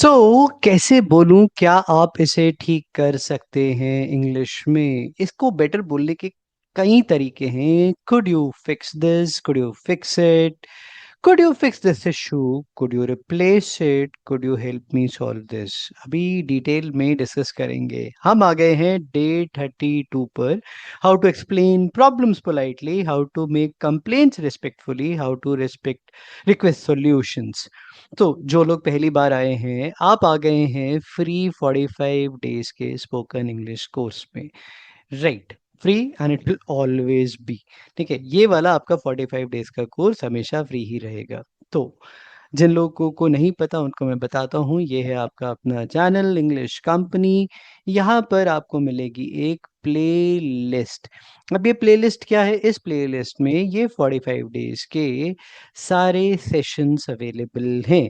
कैसे बोलूं, क्या आप इसे ठीक कर सकते हैं इंग्लिश में? इसको बेटर बोलने के कई तरीके हैं। Could you fix this, could you fix it, could you fix this issue, could you replace it, could you help me solve this. अभी डिटेल में डिस्कस करेंगे। हम आ गए हैं डे 32 पर। How to explain problems politely, how to make complaints respectfully, how to respect request solutions. तो जो लोग पहली बार आए हैं, आप आ गए हैं फ्री 45 डेज के स्पोकन इंग्लिश कोर्स में। Right, free and it will always be. ठीक है, ये वाला आपका 45 डेज का कोर्स हमेशा फ्री ही रहेगा। तो जिन लोगों को नहीं पता उनको मैं बताता हूँ, ये है आपका अपना चैनल इंग्लिश कंपनी। यहाँ पर आपको मिलेगी एक प्ले लिस्ट। अब ये प्ले लिस्ट क्या है? इस प्ले लिस्ट में ये 45 डेज के सारे सेशंस अवेलेबल हैं।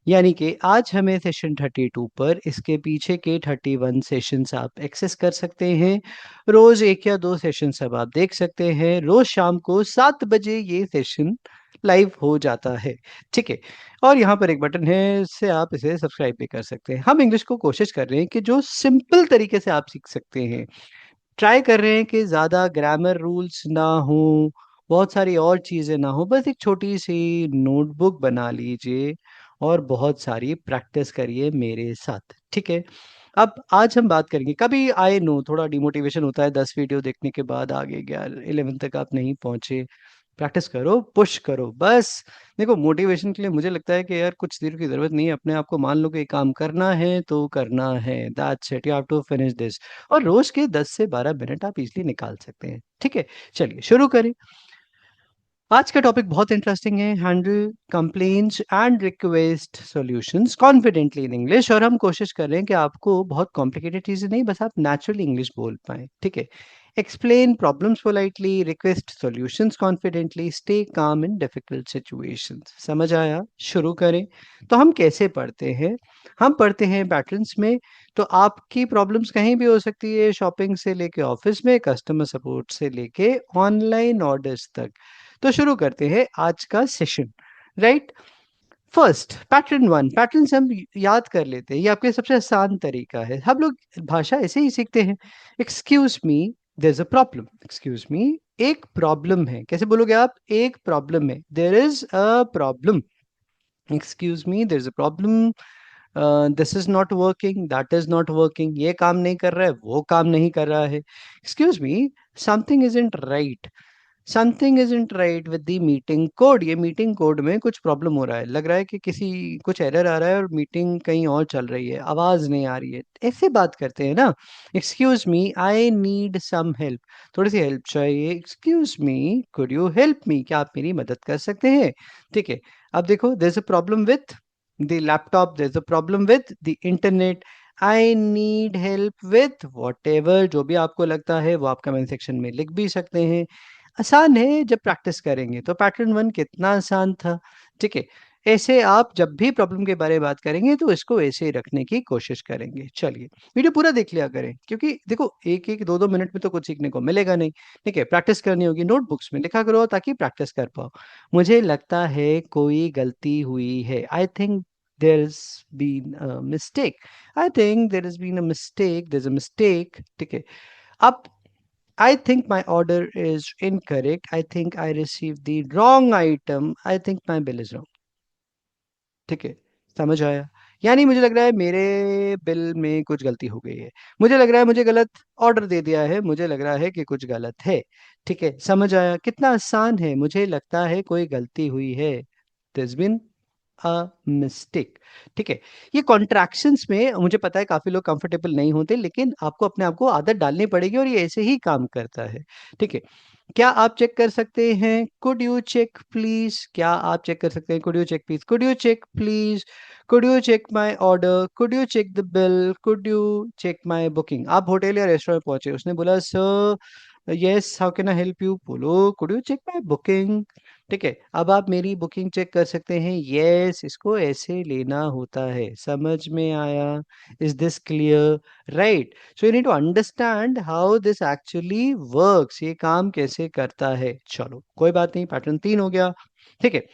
यानी कि आज हमें सेशन 32 पर, इसके पीछे के 31 सेशंस आप एक्सेस कर सकते हैं। रोज एक या दो सेशन सब आप देख सकते हैं। रोज शाम को 7 बजे ये सेशन लाइव हो जाता है। ठीक है, और यहाँ पर एक बटन है, इससे आप इसे सब्सक्राइब भी कर सकते हैं। हम इंग्लिश को कोशिश कर रहे हैं कि जो सिंपल तरीके से आप सीख सकते हैं। ट्राई कर रहे हैं कि ज़्यादा ग्रामर रूल्स ना हो, बहुत सारी और चीज़ें ना हो, बस एक छोटी सी नोटबुक बना लीजिए और बहुत सारी प्रैक्टिस करिए मेरे साथ। ठीक है, अब आज हम बात करेंगे। कभी आई नो थोड़ा डिमोटिवेशन होता है 10 वीडियो देखने के बाद, आगे क्या 11 तक आप नहीं पहुंचे। प्रैक्टिस करो, पुश करो बस। देखो, मोटिवेशन के लिए मुझे लगता है कि यार कुछ देर की ज़रूरत नहीं है। अपने आप को मान लो कि ये काम करना है तो करना है, that's it, you have to finish this. और रोज के 10 से 12 मिनट आप इजीली निकाल सकते हैं। ठीक है, चलिए शुरू करें। आज का टॉपिक बहुत इंटरेस्टिंग है, handle complaints and request solutions confidently in English. और हम कोशिश कर रहे हैं कि आपको बहुत कॉम्प्लिकेटेड चीजें नहीं, बस आप नेचुरल इंग्लिश बोल पाए। ठीक है, explain problems politely, request solutions confidently, stay calm इन डिफिकल्ट सिचुएशंस। समझ आया? शुरू करें। तो हम कैसे पढ़ते हैं? हम पढ़ते हैं पैटर्न्स में। तो आपकी प्रॉब्लम्स कहीं भी हो सकती है, शॉपिंग से लेके ऑफिस में, कस्टमर सपोर्ट से लेके ऑनलाइन ऑर्डर्स तक। तो शुरू करते हैं आज का session. Right, first pattern one. Pattern हम याद कर लेते हैं, ये आपके सबसे आसान तरीका है। हम लोग भाषा ऐसे ही सीखते हैं। Excuse me, there is a problem. Excuse me, एक प्रॉब्लम है। कैसे बोलोगे आप? एक प्रॉब्लम है, there is a problem. Excuse me, there is a problem. This is not working, that is not working. ये काम नहीं कर रहा है, वो काम नहीं कर रहा है। Excuse me, something isn't right. Something isn't right with the meeting code. ये मीटिंग कोड में कुछ प्रॉब्लम हो रहा है, लग रहा है कि किसी कुछ एरर आ रहा है और मीटिंग कहीं और चल रही है, आवाज नहीं आ रही है। ऐसे बात करते हैं ना। Excuse me, I need some help. थोड़ी सी हेल्प चाहिए। Excuse me, could you help me? क्या आप मेरी मदद कर सकते हैं? ठीक है, अब देखो, there is a problem with the laptop, there is a problem with the internet. I need help with whatever. जो भी आपको लगता है वो आप कमेंट सेक्शन में लिख भी सकते हैं। आसान है, जब प्रैक्टिस करेंगे। तो पैटर्न वन कितना आसान था। ठीक है, ऐसे आप जब भी प्रॉब्लम के बारे में बात करेंगे तो इसको ऐसे ही रखने की कोशिश करेंगे। चलिए, वीडियो पूरा देख लिया करें, क्योंकि देखो एक एक दो दो मिनट में तो कुछ सीखने को मिलेगा नहीं। ठीक है, प्रैक्टिस करनी होगी, नोटबुक्स में लिखा करो ताकि प्रैक्टिस कर पाओ। मुझे लगता है कोई गलती हुई है। I think there's been a mistake. I think there has been a mistake. There's a mistake. ठीक है, अब I think my order is incorrect. I think I received the wrong item. I think my bill is wrong. ठीक है, समझ आया? यानी मुझे लग रहा है मेरे बिल में कुछ गलती हो गई है। मुझे लग रहा है मुझे गलत ऑर्डर दे दिया है। मुझे लग रहा है कि कुछ गलत है। ठीक है, समझ आया? कितना आसान है। मुझे लगता है कोई गलती हुई है। There's been a mistake. ठीक है, ये कॉन्ट्रैक्शंस में मुझे पता है काफी लोग कंफर्टेबल नहीं होते, लेकिन आपको अपने आप को आदत डालनी पड़ेगी और ये ऐसे ही काम करता है। ठीक है, क्या आप चेक कर सकते हैं? Could you check please? क्या आप चेक कर सकते हैं? Could you check please? Could you check please? Could you check my order? Could you check the bill? Could you check my booking? आप होटल या रेस्टोरेंट पहुंचे, उसने बोला sir yes, how can I help you? बोलो could you check my booking? ठीक है, अब आप मेरी बुकिंग चेक कर सकते हैं। यस, इसको ऐसे लेना होता है। समझ में आया? Is this clear? Right, so you need to understand how this actually works. ये काम कैसे करता है। चलो कोई बात नहीं, पैटर्न तीन हो गया। ठीक है,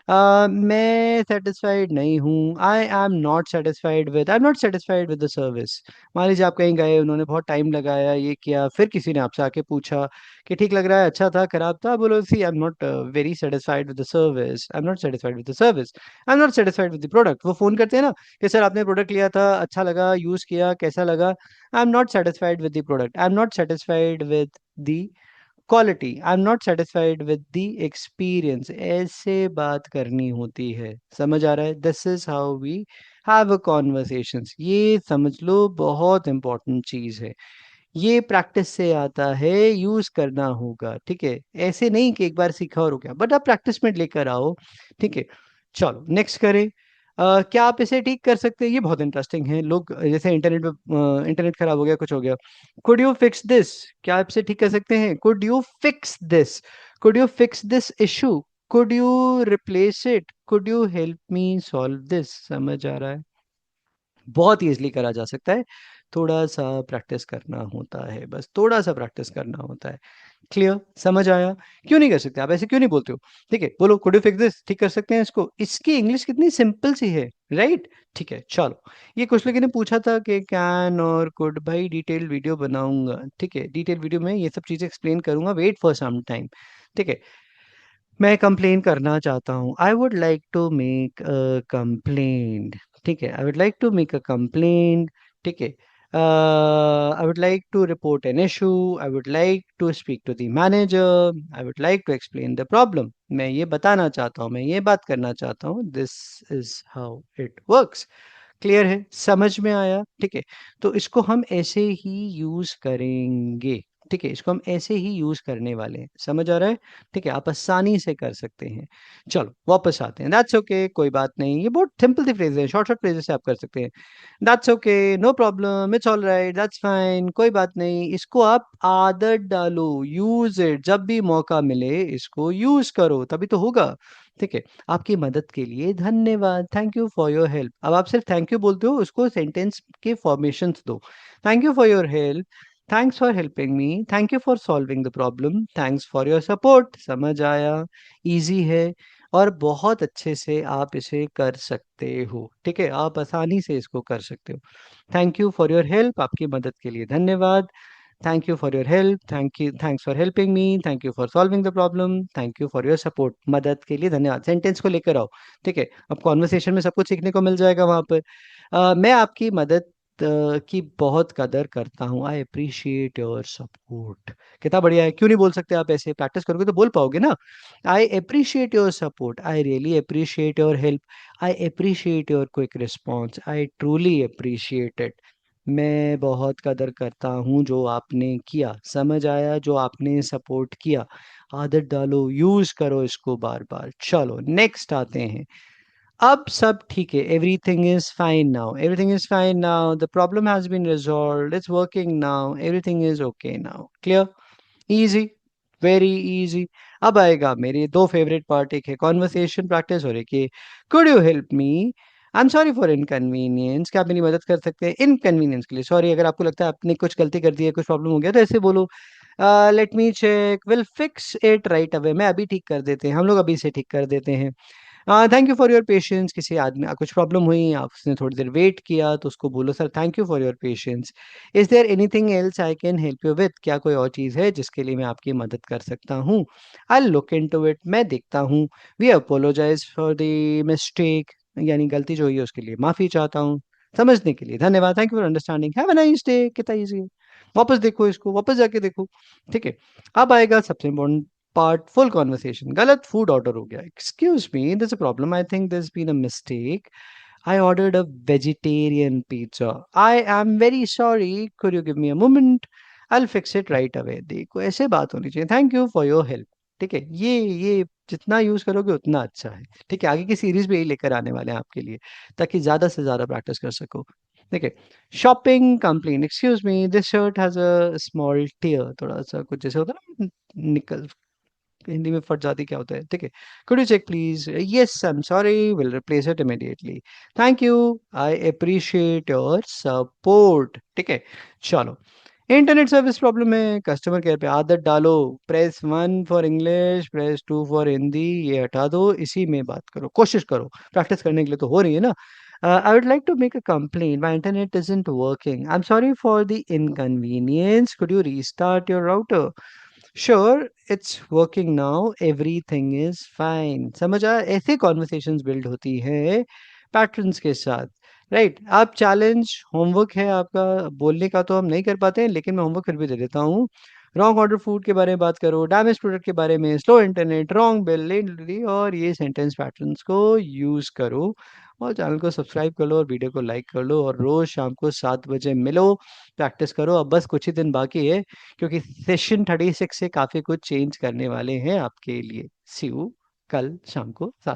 मैं सेटिस्फाइड नहीं हूँ, आई am not satisfied with the service. मान लीजिए आप कहीं गए, उन्होंने बहुत टाइम लगाया, ये किया, फिर किसी ने आपसे आके पूछा कि ठीक लग रहा है, अच्छा था, खराब था, बोलो see I am not very satisfied with the service, I am not satisfied with the service, I am not satisfied with the product. वो फोन करते हैं ना कि सर आपने प्रोडक्ट लिया था, अच्छा लगा, यूज किया, कैसा लगा, I am not satisfied with the product, I am not satisfied with the quality, I am not satisfied with the experience, ऐसे बात करनी होती है। समझ आ रहा है? This is how we have a conversations. ये समझ लो, बहुत इंपॉर्टेंट चीज है। ये प्रैक्टिस से आता है, यूज करना होगा, ठीक है? ऐसे नहीं कि एक बार सीखा और हो गया, बट आप प्रैक्टिस में लेकर आओ, ठीक है? चलो नेक्स्ट करें। क्या आप इसे ठीक कर सकते हैं? ये बहुत इंटरेस्टिंग है। लोग जैसे इंटरनेट पे, इंटरनेट खराब हो गया, कुछ हो गया, कुड यू फिक्स दिस? क्या आप इसे ठीक कर सकते हैं? Could you fix this? Could you fix this issue? Could you replace it? Could you help me solve this? समझ आ रहा है? बहुत ईजिली करा जा सकता है, थोड़ा सा प्रैक्टिस करना होता है, बस थोड़ा सा प्रैक्टिस करना होता है। क्लियर? समझ आया? क्यों नहीं कर सकते आप? ऐसे क्यों नहीं बोलते हो? ठीक है, बोलो कुड यू फिक्स दिस, ठीक कर सकते हैं इसको। इसकी इंग्लिश कितनी सिंपल सी है, राइट? ठीक है, चलो। ये कुछ लोगों ने पूछा था कि कैन और कुड, भाई डिटेल वीडियो बनाऊंगा, ठीक है, डिटेल वीडियो में ये सब चीजें एक्सप्लेन करूंगा, वेट फॉर सम टाइम, ठीक है? मैं कंप्लेन करना चाहता हूँ, I would like to make a complaint, ठीक है, I would like to make a complaint, ठीक है, I would like to report an issue, I would like to speak to the manager, I would like to explain the problem. मैं ये बताना चाहता हूँ, मैं ये बात करना चाहता हूँ, this is how it works. Clear है? समझ में आया? ठीक है, तो इसको हम ऐसे ही यूज करेंगे, ठीक है, इसको हम ऐसे ही यूज करने वाले हैं। समझ आ रहा है? ठीक है, आप आसानी से कर सकते हैं। चलो वापस आते हैं। दैट्स ओके, कोई बात नहीं, ये बहुत सिंपल सी फ्रेज है, शॉर्ट शॉर्ट फ्रेजेस से आप कर सकते हैं। That's okay, no problem, it's all right, that's fine, कोई बात नहीं। इसको आप आदत डालो, यूज इट, जब भी मौका मिले इसको यूज करो, तभी तो होगा। ठीक है, आपकी मदद के लिए धन्यवाद, thank you for your help. अब आप सिर्फ थैंक यू बोलते हो, उसको सेंटेंस के फॉर्मेशंस दो। Thank you for your help, thanks for helping me, thank you for solving the problem, thanks for your support. समझ आया? इजी है, और बहुत अच्छे से आप इसे कर सकते हो, ठीक है, आप आसानी से इसको कर सकते हो। Thank you for your help, आपकी मदद के लिए धन्यवाद। Thank you for your help, thanks for helping me, thank you for solving the problem, thank you for your support. मदद के लिए धन्यवाद, सेंटेंस को लेकर आओ, ठीक है? अब कॉन्वर्सेशन में सब कुछ सीखने को मिल जाएगा वहां पर। मैं आपकी मदद की बहुत कदर करता हूँ, आई अप्रिशिएट योर सपोर्ट। कितना बढ़िया है, क्यों नहीं बोल सकते आप? ऐसे प्रैक्टिस करोगे तो बोल पाओगे ना। आई appreciate your support, I really appreciate your help, I appreciate your quick response, I truly appreciate it. मैं बहुत कदर करता हूँ जो आपने किया। समझ आया? जो आपने सपोर्ट किया। आदत डालो, यूज करो इसको बार बार। चलो नेक्स्ट आते हैं। अब सब ठीक है, everything is fine now, everything is fine now, the problem has been resolved, it's working now, everything is okay now. Clear? Easy, very easy. अब आएगा मेरे दो फेवरेट पार्ट, एक है कॉन्वर्सेशन प्रैक्टिस और एक है could you help me, I am sorry for inconvenience. क्या आप मेरी मदद कर सकते हैं? इनकन्वीनियंस के लिए सॉरी। अगर आपको लगता है आपने कुछ गलती कर दी है, कुछ प्रॉब्लम हो गया, तो ऐसे बोलो, let me check, will fix it right away, मैं अभी ठीक कर देते हैं, हम लोग अभी से ठीक कर देते हैं। Thank you for your patience, किसी आदमी कुछ प्रॉब्लम हुई, आप उसने थोड़ी देर वेट किया, तो उसको बोलो sir thank you for your patience, is there anything else I can help you with? क्या कोई और चीज़ है जिसके लिए मैं आपकी मदद कर सकता हूँ? I look into it, मैं देखता हूँ। We apologize for the mistake, यानी गलती जो हुई है उसके लिए माफ़ी चाहता हूँ। समझने के लिए धन्यवाद, thank you for understanding, have a nice day. कितना ईजी है, वापस देखो इसको, वापस जाके देखो, ठीक है? अब आएगा सबसे इम्पोर्टेंट पार्ट, फुल कॉन्वर्सेशन। गलत फूड ऑर्डर हो गया, excuse me there's a problem, I think there's been a mistake, I ordered a vegetarian pizza, I am very sorry, could you give me a moment, I'll fix it right away। देखो ऐसे बात होनी चाहिए, thank you for your help, ठीक है? ये जितना use करोगे उतना अच्छा है, ठीक है? आगे की सीरीज भी यही लेकर आने वाले हैं आपके लिए, ताकि ज्यादा से ज्यादा प्रैक्टिस कर सको। ठीक है, shopping complain, excuse me this shirt has a small tear, थोड़ा सा कुछ जैसे होता है ना, निकल, हिंदी में फट जाती क्या होता है, ठीक है? Could you check please? Yes I am sorry, will replace it immediately, thank you, I appreciate your support. ठीक है, चलो इंटरनेट सर्विस प्रॉब्लम है, कस्टमर केयर पे आदत डालो। Press 1 for English, press 2 for Hindi, ये हटा दो, इसी में बात करो, कोशिश करो। प्रैक्टिस करने के लिए तो हो रही है ना। I would like to make a complaint, my internet isn't working, I am sorry for the inconvenience, could you restart your router? Sure, it's working now, everything is fine. समझ आया? ऐसे कॉन्वर्सेशंस बिल्ड होती है patterns के साथ। Right, आप challenge homework है आपका, बोलने का तो हम नहीं कर पाते हैं, लेकिन मैं होमवर्क फिर भी दे देता हूँ। रॉन्ग ऑर्डर फूड के बारे में बात करो, डैमेज प्रोडक्ट के बारे में, slow internet, wrong bill, late delivery, और ये सेंटेंस पैटर्न्स को यूज करो। और चैनल को सब्सक्राइब कर लो और वीडियो को लाइक कर लो, और रोज शाम को 7 बजे मिलो, प्रैक्टिस करो। अब बस कुछ ही दिन बाकी है, क्योंकि सेशन 36 से काफी कुछ चेंज करने वाले हैं आपके लिए। सी यू कल शाम को 7।